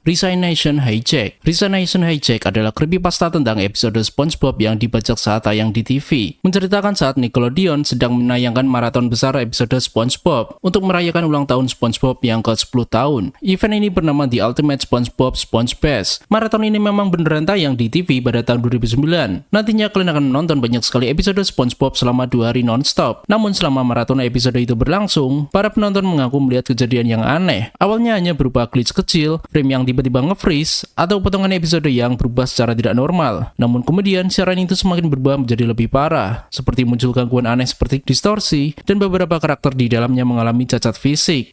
Resignation Hijack. Resignation Hijack adalah creepypasta tentang episode SpongeBob yang dibajak saat tayang di TV. Menceritakan saat Nickelodeon sedang menayangkan maraton besar episode SpongeBob untuk merayakan ulang tahun SpongeBob yang ke-10 tahun. Event ini bernama The Ultimate SpongeBob SpongeFest. Maraton ini memang beneran tayang di TV pada tahun 2009. Nantinya kalian akan menonton banyak sekali episode SpongeBob selama 2 hari non-stop. Namun selama maraton episode itu berlangsung, para penonton mengaku melihat kejadian yang aneh. Awalnya hanya berupa glitch kecil, frame yang tiba-tiba nge-freeze, atau potongan episode yang berubah secara tidak normal. Namun kemudian siaran itu semakin berubah menjadi lebih parah, seperti muncul gangguan aneh seperti distorsi, dan beberapa karakter di dalamnya mengalami cacat fisik.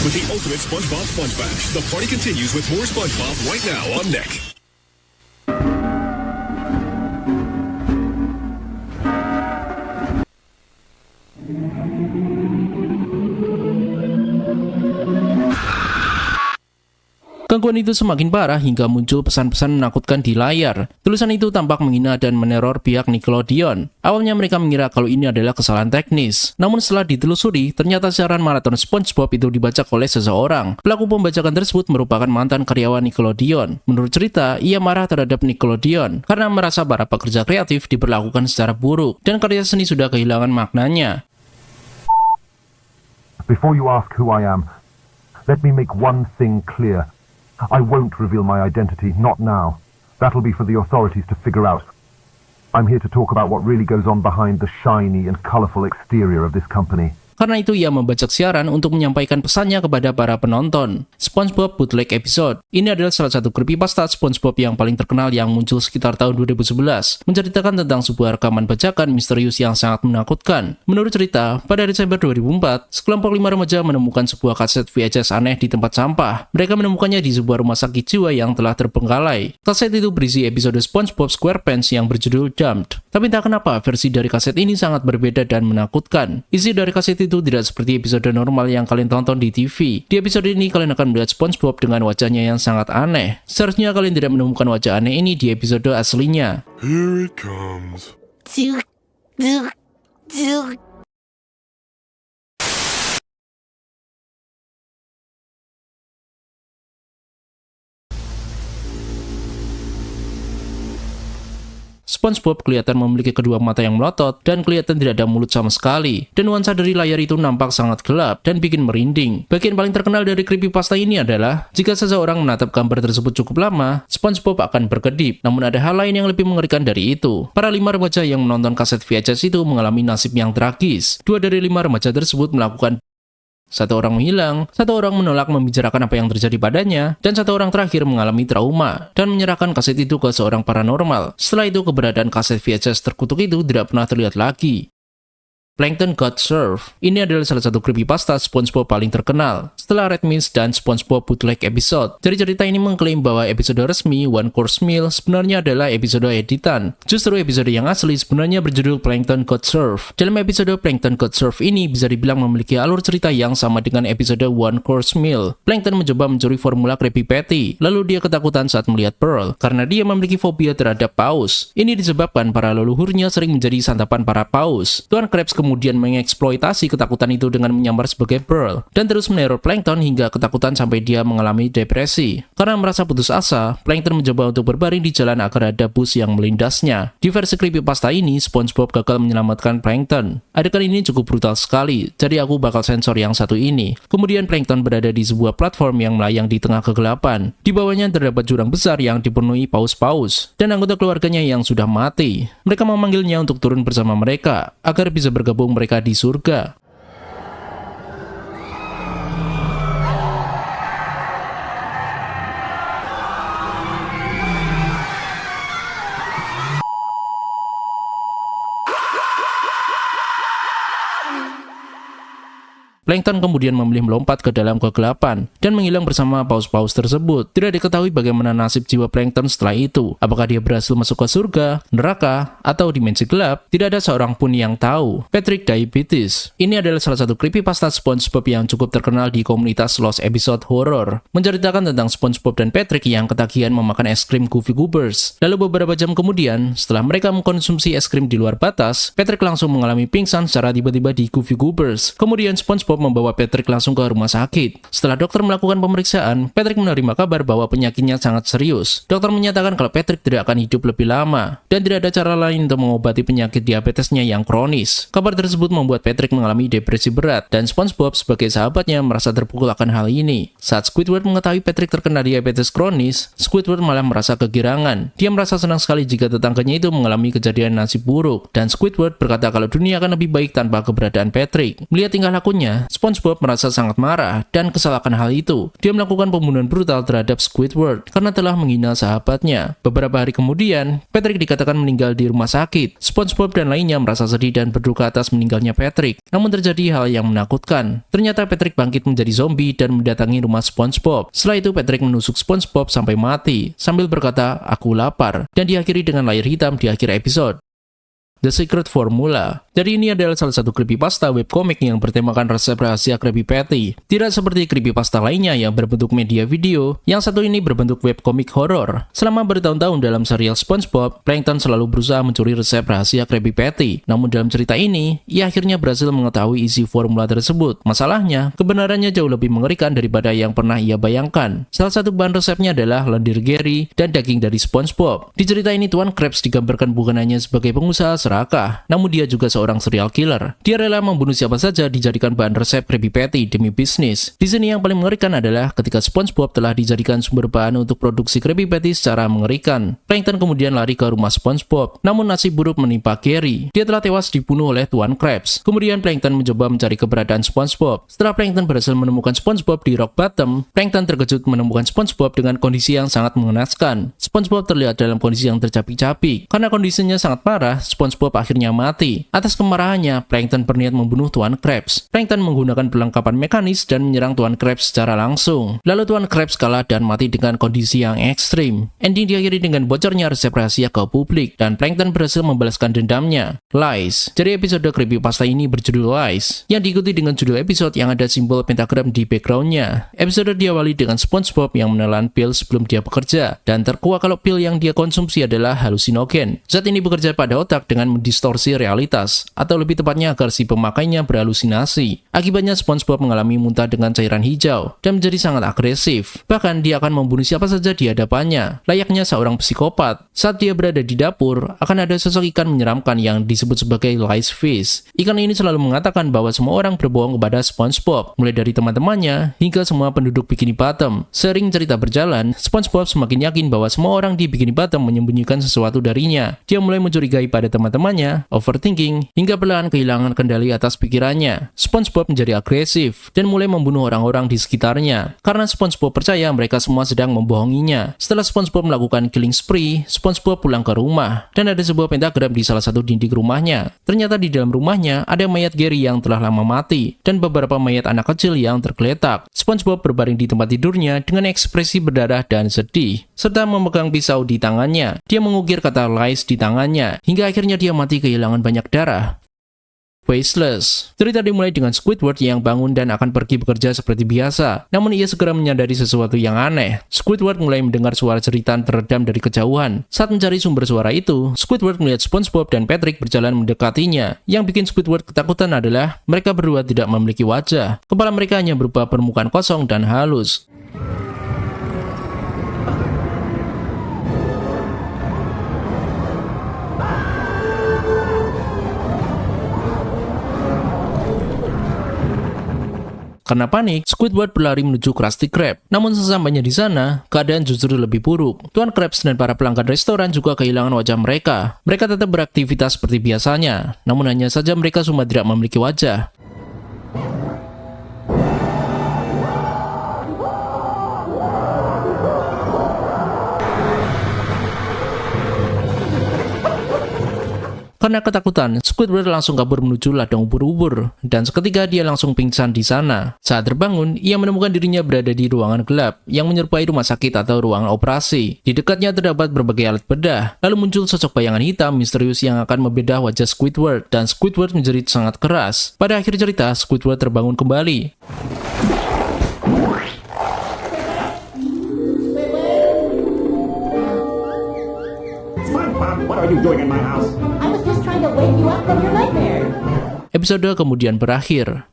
With the ultimate SpongeBob Sponge Bash, the party continues with more SpongeBob right now on Nick. Gangguan itu semakin parah hingga muncul pesan-pesan menakutkan di layar. Tulisan itu tampak menghina dan meneror pihak Nickelodeon. Awalnya mereka mengira kalau ini adalah kesalahan teknis. Namun setelah ditelusuri, ternyata siaran maraton SpongeBob itu dibajak oleh seseorang. Pelaku pembajakan tersebut merupakan mantan karyawan Nickelodeon. Menurut cerita, ia marah terhadap Nickelodeon karena merasa para pekerja kreatif diperlakukan secara buruk dan karya seni sudah kehilangan maknanya. Before you ask who I am, let me make one thing clear. I won't reveal my identity, not now. That'll be for the authorities to figure out. I'm here to talk about what really goes on behind the shiny and colorful exterior of this company. Karena itu ia membajak siaran untuk menyampaikan pesannya kepada para penonton. SpongeBob Bootleg Episode. Ini adalah salah satu creepypasta SpongeBob yang paling terkenal yang muncul sekitar tahun 2011. Menceritakan tentang sebuah rekaman bajakan misterius yang sangat menakutkan. Menurut cerita, pada Desember 2004, sekelompok 5 remaja menemukan sebuah kaset VHS aneh di tempat sampah. Mereka menemukannya di sebuah rumah sakit jiwa yang telah terbengkalai. Kaset itu berisi episode SpongeBob SquarePants yang berjudul Dumped. Tapi entah kenapa versi dari kaset ini sangat berbeda dan menakutkan. Isi dari kaset itu tidak seperti episode normal yang kalian tonton di TV. Di episode ini kalian akan melihat SpongeBob dengan wajahnya yang sangat aneh. Seharusnya kalian tidak menemukan wajah aneh ini di episode aslinya. Here it comes. SpongeBob kelihatan memiliki kedua mata yang melotot dan kelihatan tidak ada mulut sama sekali. Dan nuansa dari layar itu nampak sangat gelap dan bikin merinding. Bagian paling terkenal dari creepypasta ini adalah jika seseorang menatap gambar tersebut cukup lama, SpongeBob akan berkedip. Namun ada hal lain yang lebih mengerikan dari itu. Para 5 remaja yang menonton kaset VHS itu mengalami nasib yang tragis. 2 dari 5 remaja tersebut melakukan 1 orang menghilang, 1 orang menolak membicarakan apa yang terjadi padanya, dan 1 orang terakhir mengalami trauma dan menyerahkan kaset itu ke seorang paranormal. Setelah itu keberadaan kaset VHS terkutuk itu tidak pernah terlihat lagi. Plankton Got Served. Ini adalah salah satu creepypasta SpongeBob paling terkenal setelah Red Means dan SpongeBob Bootleg Episode. Dari cerita ini mengklaim bahwa episode resmi One Course Meal sebenarnya adalah episode editan. Justru episode yang asli sebenarnya berjudul Plankton Got Served. Dalam episode Plankton Got Served ini bisa dibilang memiliki alur cerita yang sama dengan episode One Course Meal. Plankton mencoba mencuri formula Krabby Patty, lalu dia ketakutan saat melihat Pearl karena dia memiliki fobia terhadap paus. Ini disebabkan para leluhurnya sering menjadi santapan para paus. Tuan Krabs kemudian mengeksploitasi ketakutan itu dengan menyamar sebagai Pearl dan terus meneror Plankton hingga ketakutan sampai dia mengalami depresi. Karena merasa putus asa, Plankton mencoba untuk berbaring di jalan agar ada bus yang melindasnya. Di versi creepypasta ini, SpongeBob gagal menyelamatkan Plankton. Adegan ini cukup brutal sekali, jadi aku bakal sensor yang satu ini. Kemudian Plankton berada di sebuah platform yang melayang di tengah kegelapan. Di bawahnya terdapat jurang besar yang dipenuhi paus-paus dan anggota keluarganya yang sudah mati. Mereka memanggilnya untuk turun bersama mereka agar bisa bergabung mereka di surga. Plankton kemudian memilih melompat ke dalam kegelapan dan menghilang bersama paus-paus tersebut. Tidak diketahui bagaimana nasib jiwa Plankton setelah itu. Apakah dia berhasil masuk ke surga, neraka, atau dimensi gelap? Tidak ada seorang pun yang tahu. Patrick Diabetes. Ini adalah salah satu creepypasta SpongeBob yang cukup terkenal di komunitas Lost Episode Horror. Menceritakan tentang SpongeBob dan Patrick yang ketagihan memakan es krim Goofy Goobers. Lalu beberapa jam kemudian, setelah mereka mengkonsumsi es krim di luar batas, Patrick langsung mengalami pingsan secara tiba-tiba di Goofy Goobers. Kemudian SpongeBob SpongeBob membawa Patrick langsung ke rumah sakit. Setelah dokter melakukan pemeriksaan, Patrick menerima kabar bahwa penyakitnya sangat serius. Dokter menyatakan kalau Patrick tidak akan hidup lebih lama dan tidak ada cara lain untuk mengobati penyakit diabetesnya yang kronis. Kabar tersebut membuat Patrick mengalami depresi berat dan SpongeBob sebagai sahabatnya merasa terpukul akan hal ini. Saat Squidward mengetahui Patrick terkena diabetes kronis, Squidward malah merasa kegirangan. Dia merasa senang sekali jika tetangganya itu mengalami kejadian nasib buruk, dan Squidward berkata kalau dunia akan lebih baik tanpa keberadaan Patrick. Melihat tingkah lakunya, SpongeBob merasa sangat marah dan kesal akan hal itu. Dia melakukan pembunuhan brutal terhadap Squidward karena telah menghina sahabatnya. Beberapa hari kemudian, Patrick dikatakan meninggal di rumah sakit. SpongeBob dan lainnya merasa sedih dan berduka atas meninggalnya Patrick. Namun terjadi hal yang menakutkan. Ternyata Patrick bangkit menjadi zombie dan mendatangi rumah SpongeBob. Setelah itu Patrick menusuk SpongeBob sampai mati sambil berkata, "Aku lapar." Dan diakhiri dengan layar hitam di akhir episode. The Secret Formula. Jadi ini adalah salah satu creepypasta webcomic yang bertemakan resep rahasia Krabby Patty. Tidak seperti creepypasta lainnya yang berbentuk media video, yang satu ini berbentuk webcomic horor. Selama bertahun-tahun dalam serial SpongeBob, Plankton selalu berusaha mencuri resep rahasia Krabby Patty. Namun dalam cerita ini, ia akhirnya berhasil mengetahui isi formula tersebut. Masalahnya, kebenarannya jauh lebih mengerikan daripada yang pernah ia bayangkan. Salah satu bahan resepnya adalah lendir Gary dan daging dari SpongeBob. Di cerita ini Tuan Krabs digambarkan bukan hanya sebagai pengusaha serakah, namun dia juga seorang serial killer. Dia rela membunuh siapa saja dijadikan bahan resep Krabby Patty demi bisnis. Di sini yang paling mengerikan adalah ketika SpongeBob telah dijadikan sumber bahan untuk produksi Krabby Patty secara mengerikan. Plankton kemudian lari ke rumah SpongeBob, namun nasib buruk menimpa Gary. Dia telah tewas dibunuh oleh Tuan Krabs. Kemudian Plankton mencoba mencari keberadaan SpongeBob. Setelah Plankton berhasil menemukan SpongeBob di Rock Bottom, Plankton terkejut menemukan SpongeBob dengan kondisi yang sangat mengenaskan. SpongeBob terlihat dalam kondisi yang tercapik-capik. Karena kondisinya sangat parah, SpongeBob akhirnya mati. Atas kemarahannya, Plankton berniat membunuh Tuan Krabs. Plankton menggunakan perlengkapan mekanis dan menyerang Tuan Krabs secara langsung. Lalu Tuan Krabs kalah dan mati dengan kondisi yang ekstrim. Ending diakhiri dengan bocornya resep rahasia ke publik, dan Plankton berhasil membalaskan dendamnya. Lies. Jadi episode creepypasta ini berjudul Lies, yang diikuti dengan judul episode yang ada simbol pentagram di backgroundnya. Episode diawali dengan SpongeBob yang menelan pil sebelum dia bekerja, dan terkuak kalau pil yang dia konsumsi adalah halusinogen. Zat ini bekerja pada otak dengan mendistorsi realitas, atau lebih tepatnya agar si pemakainya berhalusinasi. Akibatnya SpongeBob mengalami muntah dengan cairan hijau dan menjadi sangat agresif. Bahkan dia akan membunuh siapa saja di hadapannya, layaknya seorang psikopat. Saat dia berada di dapur, akan ada sosok ikan menyeramkan yang disebut sebagai Lice Fish. Ikan ini selalu mengatakan bahwa semua orang berbohong kepada SpongeBob, mulai dari teman-temannya hingga semua penduduk Bikini Bottom. Sering cerita berjalan, SpongeBob semakin yakin bahwa semua orang di Bikini Bottom menyembunyikan sesuatu darinya. Dia mulai mencurigai pada teman-temannya, overthinking, hingga perlahan kehilangan kendali atas pikirannya. SpongeBob menjadi agresif dan mulai membunuh orang-orang di sekitarnya karena SpongeBob percaya mereka semua sedang membohonginya. Setelah SpongeBob melakukan killing spree, SpongeBob pulang ke rumah dan ada sebuah pentagram di salah satu dinding rumahnya. Ternyata di dalam rumahnya ada mayat Gary yang telah lama mati dan beberapa mayat anak kecil yang tergeletak. SpongeBob berbaring di tempat tidurnya dengan ekspresi berdarah dan sedih serta memegang pisau di tangannya. Dia mengukir kata lies di tangannya hingga akhirnya dia mati kehilangan banyak darah. Faceless. Cerita dimulai dengan Squidward yang bangun dan akan pergi bekerja seperti biasa. Namun ia segera menyadari sesuatu yang aneh. Squidward mulai mendengar suara jeritan teredam dari kejauhan. Saat mencari sumber suara itu, Squidward melihat SpongeBob dan Patrick berjalan mendekatinya. Yang bikin Squidward ketakutan adalah mereka berdua tidak memiliki wajah. Kepala mereka hanya berupa permukaan kosong dan halus. Karena panik, Squidward berlari menuju Krusty Krab. Namun sesampainya di sana, keadaan justru lebih buruk. Tuan Krabs dan para pelanggan restoran juga kehilangan wajah mereka. Mereka tetap beraktivitas seperti biasanya, namun hanya saja mereka semua tidak memiliki wajah. Karena ketakutan, Squidward langsung kabur menuju ladang ubur-ubur, dan seketika dia langsung pingsan di sana. Saat terbangun, ia menemukan dirinya berada di ruangan gelap yang menyerupai rumah sakit atau ruangan operasi. Di dekatnya terdapat berbagai alat bedah. Lalu muncul sosok bayangan hitam misterius yang akan membedah wajah Squidward, dan Squidward menjerit sangat keras. Pada akhir cerita, Squidward terbangun kembali. SpongeBob, what are you doing in my house? I was just trying to wake you up from your nightmare. Episode kemudian berakhir.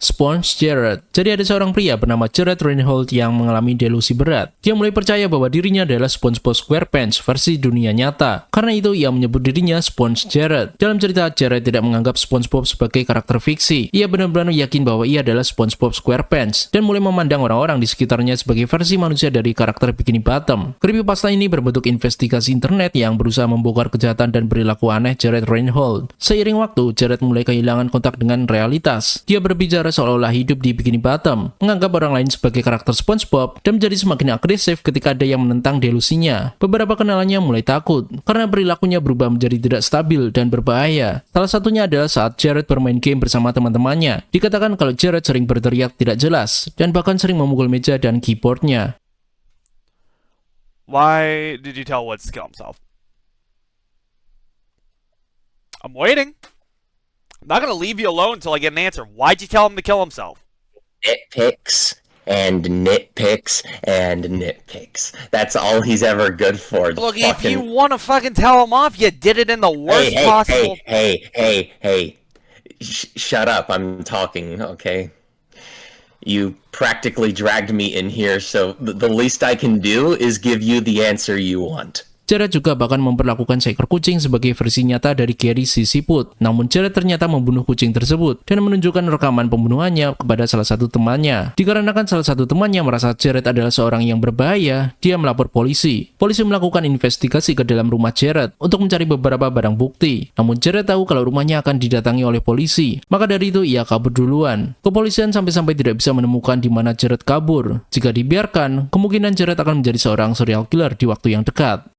Sponge Jared. Jadi ada seorang pria bernama Jared Reinhold yang mengalami delusi berat. Dia mulai percaya bahwa dirinya adalah SpongeBob SquarePants versi dunia nyata. Karena itu ia menyebut dirinya Sponge Jared. Dalam cerita, Jared tidak menganggap SpongeBob sebagai karakter fiksi. Ia benar-benar yakin bahwa ia adalah SpongeBob SquarePants dan mulai memandang orang-orang di sekitarnya sebagai versi manusia dari karakter Bikini Bottom. Creepypasta ini berbentuk investigasi internet yang berusaha membongkar kejahatan dan perilaku aneh Jared Reinhold. Seiring waktu, Jared mulai kehilangan kontak dengan realitas. Dia berbicara seolah-olah hidup di Bikini Bottom, menganggap orang lain sebagai karakter SpongeBob, dan menjadi semakin agresif ketika ada yang menentang delusinya. Beberapa kenalannya mulai takut, karena perilakunya berubah menjadi tidak stabil dan berbahaya. Salah satunya adalah saat Jared bermain game bersama teman-temannya. Dikatakan kalau Jared sering berteriak tidak jelas, dan bahkan sering memukul meja dan keyboardnya. Why did you tell Woods to kill himself? I'm waiting. I'm not gonna leave you alone until I get an answer. Why'd you tell him to kill himself? Nitpicks and nitpicks and nitpicks. That's all he's ever good for. Look, if you want to fucking tell him off, you did it in the worst possible... Hey. Shut up, I'm talking, okay? You practically dragged me in here, so the least I can do is give you the answer you want. Jared juga bahkan memperlakukan seekor kucing sebagai versi nyata dari Gary si siput. Namun Jared ternyata membunuh kucing tersebut dan menunjukkan rekaman pembunuhannya kepada salah satu temannya. Dikarenakan salah satu temannya merasa Jared adalah seorang yang berbahaya, dia melapor polisi. Polisi melakukan investigasi ke dalam rumah Jared untuk mencari beberapa barang bukti. Namun Jared tahu kalau rumahnya akan didatangi oleh polisi. Maka dari itu ia kabur duluan. Kepolisian sampai-sampai tidak bisa menemukan di mana Jared kabur. Jika dibiarkan, kemungkinan Jared akan menjadi seorang serial killer di waktu yang dekat.